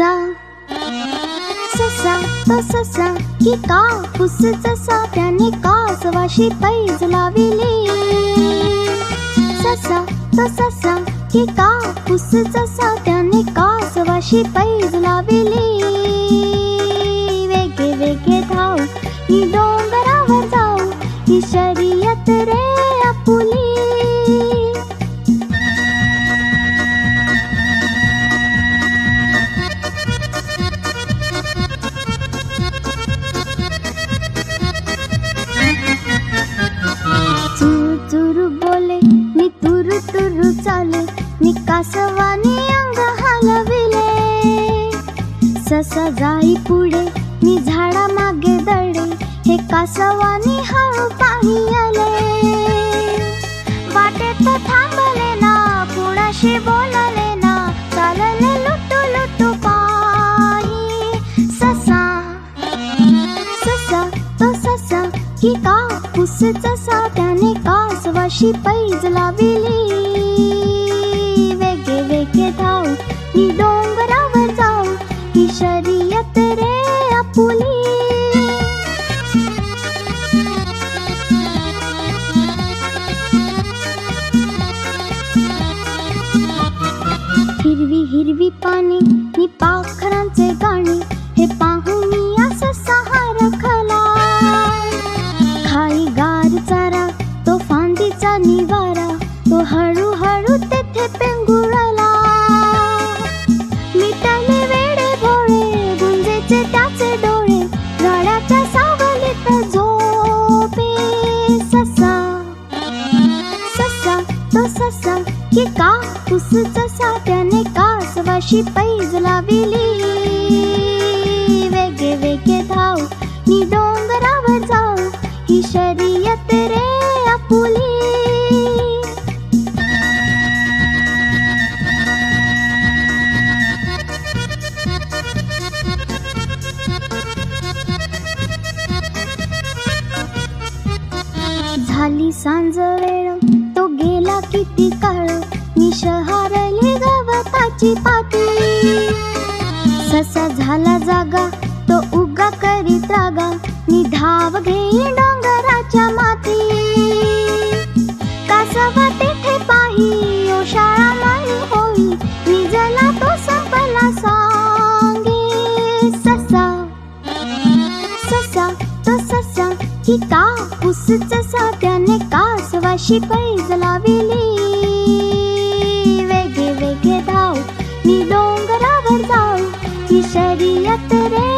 ससा ससा तो ससा की कापूस जसा त्याने कासवाशी पैज लाविली. ससा तो ससा की कापूस जसा त्याने कासवाशी पैज लाविली. वेगे वेगे धाव ही डोंगरावर जाऊ ही शर्यत रे आपुली. चुरू बोले मी तुरु तुरु चाले मी कासवाने अंग हलविले. ससा जाई पुढे मी झाडा मागे दडे हे कासवाने हळू पाणी आले. वाटेत थांबले ना कुणाशी बोलले ना चालले लुटू लुटू पायी. ससा ससा तो ससा की कापूस जसा त्याने कासवाशी पैज लाविली. वेगे वेगे धाव ही डोंगरावर जाऊ ही शर्यत रे आपुली. हिरवी हिरवी पाने नि पाखरांचे गाणे हे पाहून या ससा रखला. खाई गार चारा तो फांदीचा निवारा तो हळूहळू तेथे पेंगुळला. मिटाले वेडे भोळे गुंजेचे त्याचे डोळे गाड्याच्या सावलीत झोपे. ससा ससा तो ससा की कापूस जसा त्याने कासवाशी पैज लाविली. वेगे वेगे धाव नि डोंगरावर जाऊ ही शर्यत रे आपुली. झाली सांज वेळ तो गेला किती काळ मी शहारली गवताची पाती. ससा झाला जागा तो उगा करीत रागा मी धाव घेई डोंगराच्या माती. कासवा तेथे पाही ओ शाळा माई होई निजला तो संपला सांगे. ससा ससा तो ससा की कापूस जसा त्याने कासवाशी पैज लाविली. वेगे वेगे धाव मी डोंगरावर जाऊ ही शर्यत रे